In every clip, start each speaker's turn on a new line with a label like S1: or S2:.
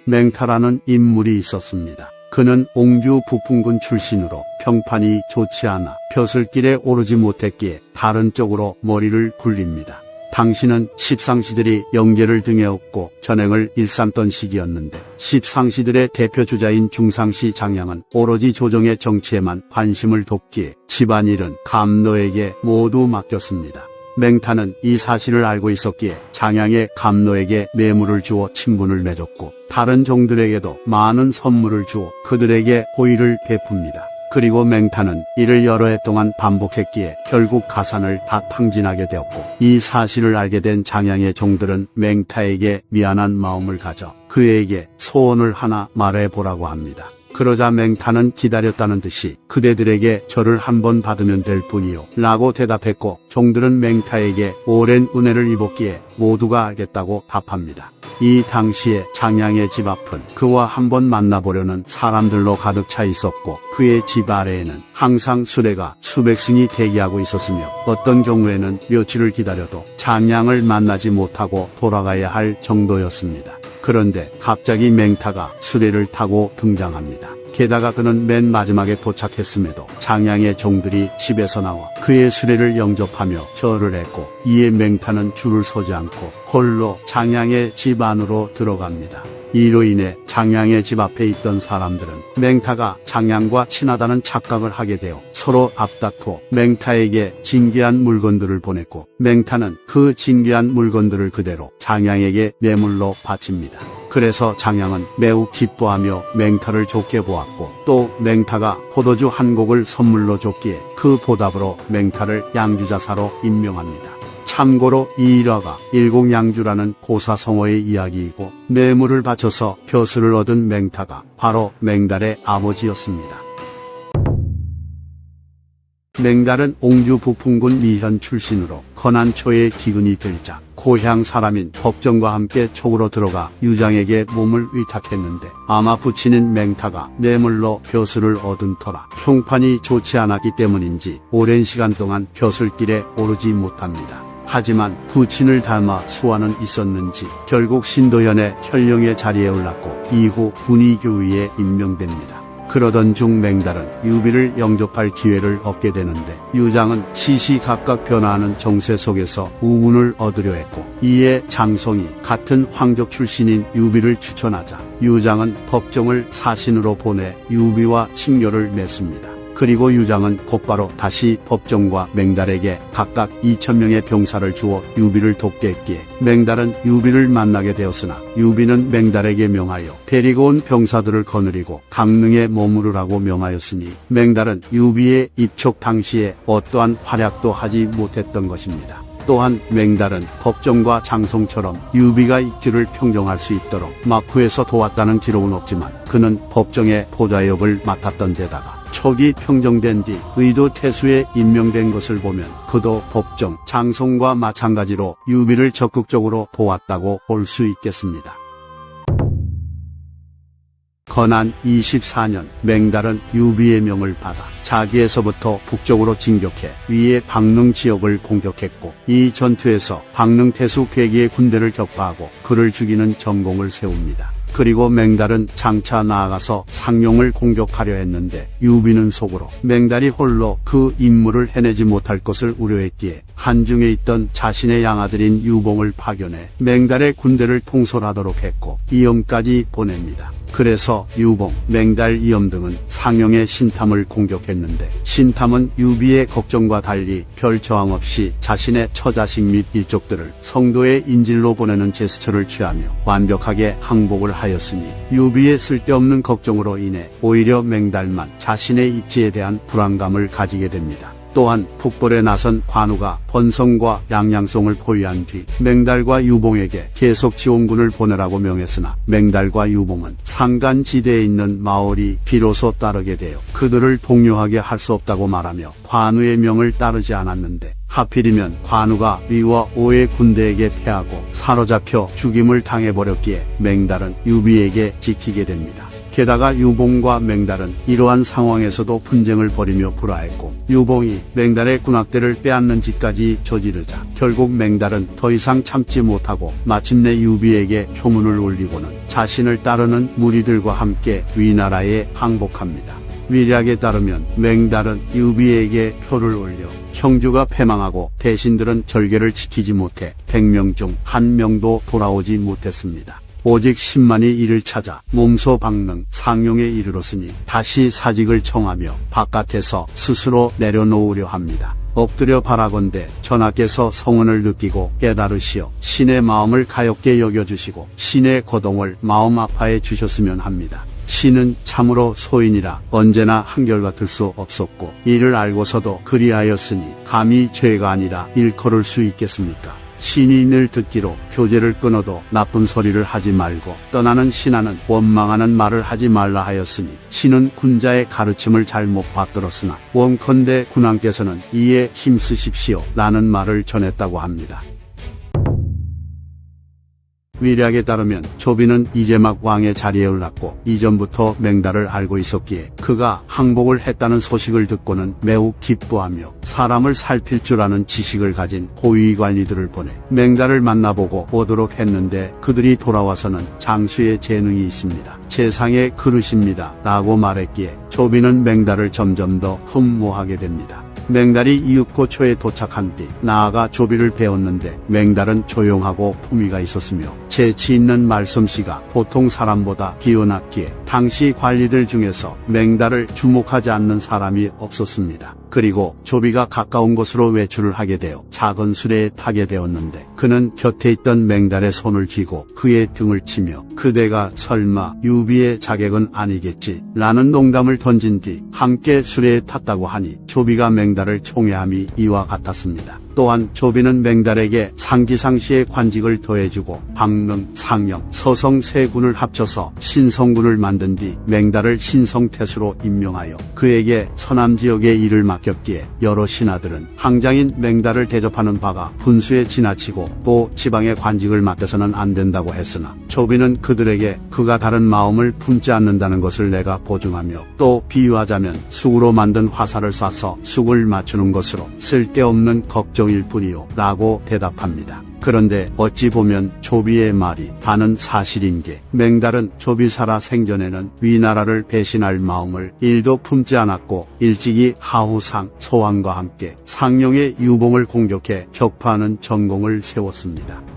S1: 맹타라는 인물이 있었습니다. 그는 옹주 부풍군 출신으로 평판이 좋지 않아 벼슬길에 오르지 못했기에 다른 쪽으로 머리를 굴립니다. 당시는 십상시들이 영계를 등에 업고 전행을 일삼던 시기였는데 십상시들의 대표주자인 중상시 장량은 오로지 조정의 정치에만 관심을 뒀기에 집안일은 감노에게 모두 맡겼습니다. 맹타는 이 사실을 알고 있었기에 장량의 감노에게 뇌물을 주어 친분을 맺었고 다른 종들에게도 많은 선물을 주어 그들에게 호의를 베풉니다. 그리고 맹타는 이를 여러 해 동안 반복했기에 결국 가산을 다 탕진하게 되었고 이 사실을 알게 된 장량의 종들은 맹타에게 미안한 마음을 가져 그에게 소원을 하나 말해보라고 합니다. 그러자 맹타는 기다렸다는 듯이 그대들에게 절을 한번 받으면 될 뿐이요 라고 대답했고 종들은 맹타에게 오랜 은혜를 입었기에 모두가 알겠다고 답합니다. 이 당시에 장량의 집 앞은 그와 한번 만나보려는 사람들로 가득 차 있었고 그의 집 아래에는 항상 수레가 수백 승이 대기하고 있었으며 어떤 경우에는 며칠을 기다려도 장량을 만나지 못하고 돌아가야 할 정도였습니다. 그런데 갑자기 맹타가 수레를 타고 등장합니다. 게다가 그는 맨 마지막에 도착했음에도 장량의 종들이 집에서 나와 그의 수레를 영접하며 절을 했고 이에 맹타는 줄을 서지 않고 홀로 장량의 집 안으로 들어갑니다. 이로 인해 장량의 집 앞에 있던 사람들은 맹타가 장량과 친하다는 착각을 하게 되어 서로 앞다투어 맹타에게 진귀한 물건들을 보냈고 맹타는 그 진귀한 물건들을 그대로 장량에게 뇌물로 바칩니다. 그래서 장량은 매우 기뻐하며 맹타를 좋게 보았고 또 맹타가 포도주 한 곡을 선물로 줬기에 그 보답으로 맹타를 양주자사로 임명합니다. 참고로 이 일화가 일공양주라는 고사성어의 이야기이고 뇌물을 바쳐서 벼슬을 얻은 맹타가 바로 맹달의 아버지였습니다. 맹달은 옹주 부풍군 미현 출신으로 건한초의 기근이 들자 고향 사람인 법정과 함께 촉으로 들어가 유장에게 몸을 위탁했는데 아마 부친인 맹타가 뇌물로 벼슬을 얻은 터라 평판이 좋지 않았기 때문인지 오랜 시간 동안 벼슬길에 오르지 못합니다. 하지만 부친을 닮아 수완은 있었는지 결국 신도현의 현령의 자리에 올랐고 이후 군의교위에 임명됩니다. 그러던 중 맹달은 유비를 영접할 기회를 얻게 되는데 유장은 시시각각 변화하는 정세 속에서 우군을 얻으려 했고 이에 장송이 같은 황족 출신인 유비를 추천하자 유장은 법정을 사신으로 보내 유비와 친교를 맺습니다. 그리고 유장은 곧바로 다시 법정과 맹달에게 각각 2,000명의 병사를 주어 유비를 돕게 했기에 맹달은 유비를 만나게 되었으나 유비는 맹달에게 명하여 데리고 온 병사들을 거느리고 강릉에 머무르라고 명하였으니 맹달은 유비의 입촉 당시에 어떠한 활약도 하지 못했던 것입니다. 또한 맹달은 법정과 장송처럼 유비가 입지를 평정할 수 있도록 막후에서 도왔다는 기록은 없지만 그는 법정의 보좌역을 맡았던 데다가 촉이 평정된 뒤 의도 태수에 임명된 것을 보면 그도 법정, 장송과 마찬가지로 유비를 적극적으로 도왔다고 볼 수 있겠습니다. 건한 24년 맹달은 유비의 명을 받아 자기에서부터 북쪽으로 진격해 위의 박릉 지역을 공격했고 이 전투에서 박릉태수 괴기의 군대를 격파하고 그를 죽이는 전공을 세웁니다. 그리고 맹달은 장차 나아가서 상용을 공격하려 했는데 유비는 속으로 맹달이 홀로 그 임무를 해내지 못할 것을 우려했기에 한중에 있던 자신의 양아들인 유봉을 파견해 맹달의 군대를 통솔하도록 했고 이엄까지 보냅니다. 그래서 유봉, 맹달, 이엄 등은 상용의 신탐을 공격했는데 신탐은 유비의 걱정과 달리 별 저항 없이 자신의 처자식 및 일족들을 성도의 인질로 보내는 제스처를 취하며 완벽하게 항복을 하였으니 유비의 쓸데없는 걱정으로 인해 오히려 맹달만 자신의 입지에 대한 불안감을 가지게 됩니다. 또한 북벌에 나선 관우가 번성과 양양송을 포위한 뒤 맹달과 유봉에게 계속 지원군을 보내라고 명했으나 맹달과 유봉은 산간지대에 있는 마을이 비로소 따르게 되어 그들을 독려하게 할 수 없다고 말하며 관우의 명을 따르지 않았는데 하필이면 관우가 위와 오의 군대에게 패하고 사로잡혀 죽임을 당해버렸기에 맹달은 유비에게 지키게 됩니다. 게다가 유봉과 맹달은 이러한 상황에서도 분쟁을 벌이며 불화했고 유봉이 맹달의 군악대를 빼앗는 짓까지 저지르자 결국 맹달은 더 이상 참지 못하고 마침내 유비에게 표문을 올리고는 자신을 따르는 무리들과 함께 위나라에 항복합니다. 위략에 따르면 맹달은 유비에게 표를 올려 형주가 패망하고 대신들은 절개를 지키지 못해 100명 중 1명도 돌아오지 못했습니다. 오직 10만이 이를 찾아 몸소 박능 상용에 이르렀으니 다시 사직을 청하며 바깥에서 스스로 내려놓으려 합니다. 엎드려 바라건대 전하께서 성은을 느끼고 깨달으시어 신의 마음을 가엽게 여겨주시고 신의 거동을 마음 아파해 주셨으면 합니다. 신은 참으로 소인이라 언제나 한결같을 수 없었고 이를 알고서도 그리하였으니 감히 죄가 아니라 일컬을 수 있겠습니까? 신이 늘 듣기로 교제를 끊어도 나쁜 소리를 하지 말고 떠나는 신하는 원망하는 말을 하지 말라 하였으니 신은 군자의 가르침을 잘못 받들었으나 원컨대 군왕께서는 이에 힘쓰십시오 라는 말을 전했다고 합니다. 위략에 따르면 조비는 이제 막 왕의 자리에 올랐고 이전부터 맹달을 알고 있었기에 그가 항복을 했다는 소식을 듣고는 매우 기뻐하며 사람을 살필 줄 아는 지식을 가진 고위관리들을 보내 맹달을 만나보고 오도록 했는데 그들이 돌아와서는 장수의 재능이 있습니다. 세상의 그릇입니다 라고 말했기에 조비는 맹달을 점점 더 흠모하게 됩니다. 맹달이 이윽고초에 도착한 뒤 나아가 조비를 배웠는데 맹달은 조용하고 품위가 있었으며 재치 있는 말솜씨가 보통 사람보다 뛰어났기에 당시 관리들 중에서 맹달을 주목하지 않는 사람이 없었습니다. 그리고 조비가 가까운 곳으로 외출을 하게 되어 작은 수레에 타게 되었는데 그는 곁에 있던 맹달의 손을 쥐고 그의 등을 치며 그대가 설마 유비의 자객은 아니겠지 라는 농담을 던진 뒤 함께 수레에 탔다고 하니 조비가 맹달을 총애함이 이와 같았습니다. 또한 조비는 맹달에게 상기상시의 관직을 더해주고 박능, 상영, 서성 세 군을 합쳐서 신성군을 만든 뒤 맹달을 신성태수로 임명하여 그에게 서남지역의 일을 맡겼기에 여러 신하들은 항장인 맹달을 대접하는 바가 분수에 지나치고 또 지방의 관직을 맡겨서는 안 된다고 했으나 조비는 그들에게 그가 다른 마음을 품지 않는다는 것을 내가 보증하며 또 비유하자면 쑥으로 만든 화살을 쏴서 쑥을 맞추는 것으로 쓸데없는 걱정일 뿐이요 라고 대답합니다. 그런데 어찌 보면 조비의 말이 다는 사실인 게 맹달은 조비 살아 생전에는 위나라를 배신할 마음을 일도 품지 않았고 일찍이 하후상, 소왕과 함께 상용의 유봉을 공격해 격파하는 전공을 세웠습니다.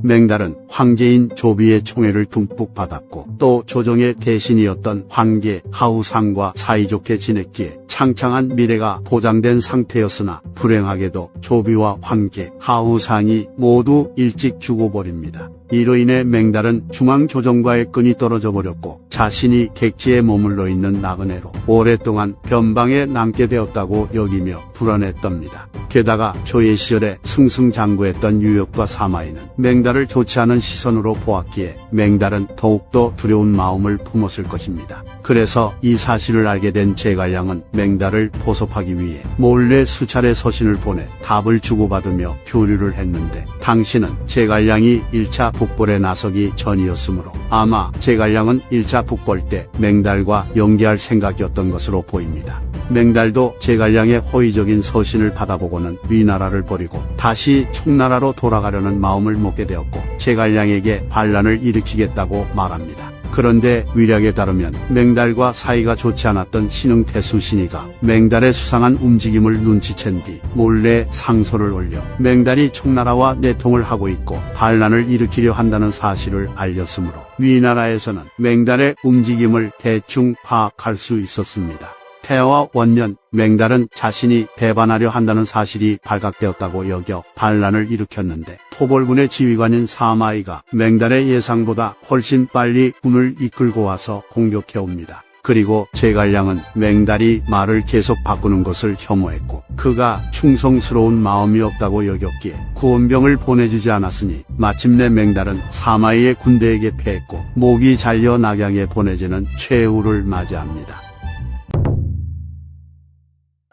S1: 맹달은 황제인 조비의 총애를 듬뿍 받았고 또 조정의 대신이었던 황제 하후상과 사이좋게 지냈기에 창창한 미래가 보장된 상태였으나 불행하게도 조비와 황제 하후상이 모두 일찍 죽어버립니다. 이로 인해 맹달은 중앙조정과의 끈이 떨어져 버렸고 자신이 객지에 머물러 있는 나그네로 오랫동안 변방에 남게 되었다고 여기며 불안했답니다. 게다가 조예 시절에 승승장구했던 유역과 사마이는 맹달을 좋지 않은 시선으로 보았기에 맹달은 더욱더 두려운 마음을 품었을 것입니다. 그래서 이 사실을 알게 된 제갈량은 맹달을 포섭하기 위해 몰래 수차례 서신을 보내 답을 주고받으며 교류를 했는데 당시는 제갈량이 1차 북벌에 나서기 전이었으므로 아마 제갈량은 1차 북벌 때 맹달과 연계할 생각이었던 것으로 보입니다. 맹달도 제갈량의 호의적인 서신을 받아보고는 위나라를 버리고 다시 총나라로 돌아가려는 마음을 먹게 되었고 제갈량에게 반란을 일으키겠다고 말합니다. 그런데 위략에 따르면 맹달과 사이가 좋지 않았던 신흥태수 신이가 맹달의 수상한 움직임을 눈치챈 뒤 몰래 상소를 올려 맹달이 총나라와 내통을 하고 있고 반란을 일으키려 한다는 사실을 알렸으므로 위나라에서는 맹달의 움직임을 대충 파악할 수 있었습니다. 태화 원년 맹달은 자신이 배반하려 한다는 사실이 발각되었다고 여겨 반란을 일으켰는데 토벌군의 지휘관인 사마이가 맹달의 예상보다 훨씬 빨리 군을 이끌고 와서 공격해옵니다. 그리고 제갈량은 맹달이 말을 계속 바꾸는 것을 혐오했고 그가 충성스러운 마음이 없다고 여겼기에 구원병을 보내주지 않았으니 마침내 맹달은 사마이의 군대에게 패했고 목이 잘려 낙양에 보내지는 최후를 맞이합니다.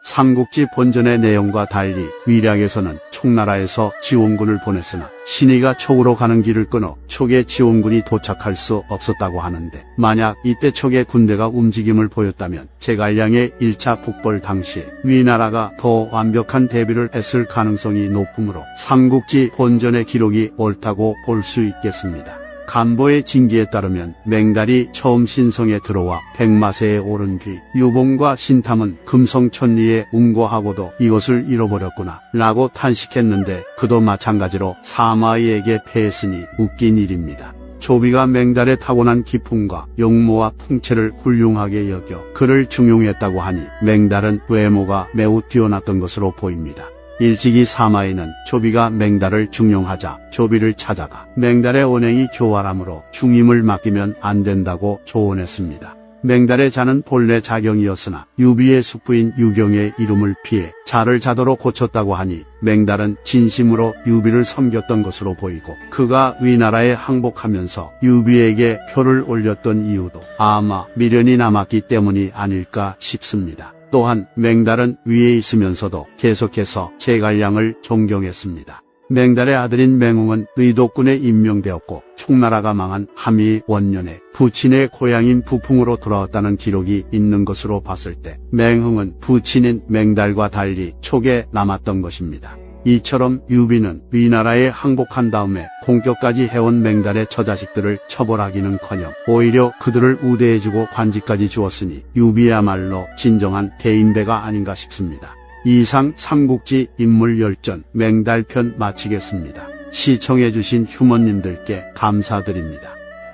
S1: 삼국지 본전의 내용과 달리 위략에서는 총나라에서 지원군을 보냈으나 신의가 촉으로 가는 길을 끊어 촉의 지원군이 도착할 수 없었다고 하는데, 만약 이때 촉의 군대가 움직임을 보였다면 제갈량의 1차 북벌 당시에 위나라가 더 완벽한 대비를 했을 가능성이 높으므로 삼국지 본전의 기록이 옳다고 볼 수 있겠습니다. 간보의 징기에 따르면 맹달이 처음 신성에 들어와 백마세에 오른 뒤 유봉과 신탐은 금성천리에 운고하고도 이것을 잃어버렸구나 라고 탄식했는데, 그도 마찬가지로 사마이에게 패했으니 웃긴 일입니다. 조비가 맹달의 타고난 기품과 용모와 풍채를 훌륭하게 여겨 그를 중용했다고 하니 맹달은 외모가 매우 뛰어났던 것으로 보입니다. 일찍이 사마이는 조비가 맹달을 중용하자 조비를 찾아가 맹달의 언행이 교활하므로 중임을 맡기면 안 된다고 조언했습니다. 맹달의 자는 본래 자경이었으나 유비의 숙부인 유경의 이름을 피해 자를 자도로 고쳤다고 하니 맹달은 진심으로 유비를 섬겼던 것으로 보이고, 그가 위나라에 항복하면서 유비에게 표를 올렸던 이유도 아마 미련이 남았기 때문이 아닐까 싶습니다. 또한 맹달은 위에 있으면서도 계속해서 제갈량을 존경했습니다. 맹달의 아들인 맹흥은 의독군에 임명되었고 총나라가 망한 함의 원년에 부친의 고향인 부풍으로 돌아왔다는 기록이 있는 것으로 봤을 때 맹흥은 부친인 맹달과 달리 촉에 남았던 것입니다. 이처럼 유비는 위나라에 항복한 다음에 공격까지 해온 맹달의 처자식들을 처벌하기는커녕 오히려 그들을 우대해주고 관직까지 주었으니 유비야말로 진정한 대인배가 아닌가 싶습니다. 이상 삼국지 인물열전 맹달편 마치겠습니다. 시청해주신 휴머님들께 감사드립니다.